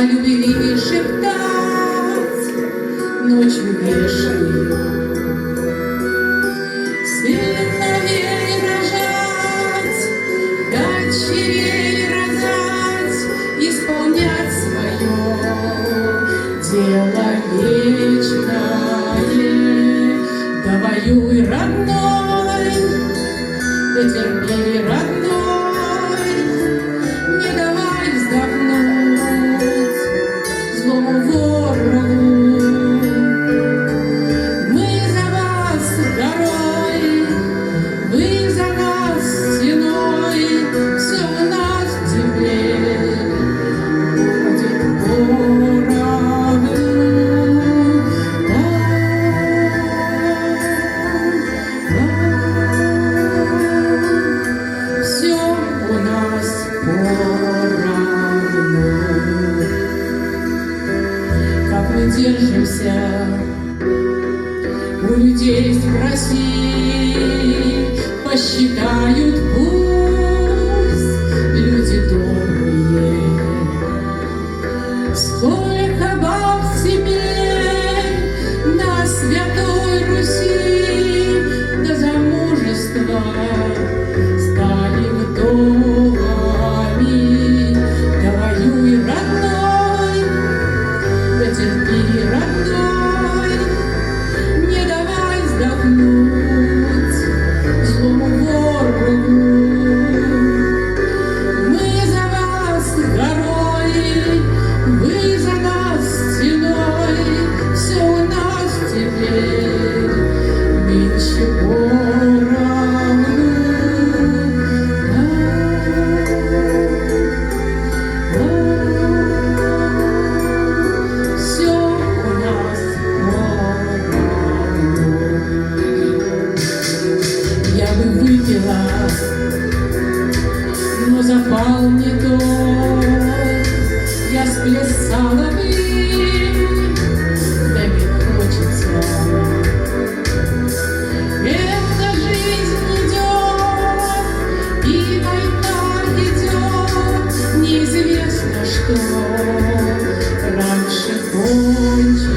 о любви шептать ночью вешней, сыновей рожать, дочерей рожать, исполнять свое дело вечное. Да воюй, родной, да терпи, родной, не давай вздохнуть злому ворогу. Мы за вас горой, вы за нас стеной, все у нас теперь будет поровну. Все у нас поровну. Как мы держимся, у людей спроси, посчитают пусть люди добрые. Сколько баб теперь на Святой Руси до замужества стали вдовами. Да воюй, родной, да терпи, родной, не давай вздохнуть злому ворогу. Мы за вас горой, вы за нас стеной, все у нас теперь меньше поровну. Все у нас поровну. Я бы выпила, но запал не тот. Я сплясала бы, да не хочется. Эта жизнь идет, и война идет, неизвестно, что раньше кончится.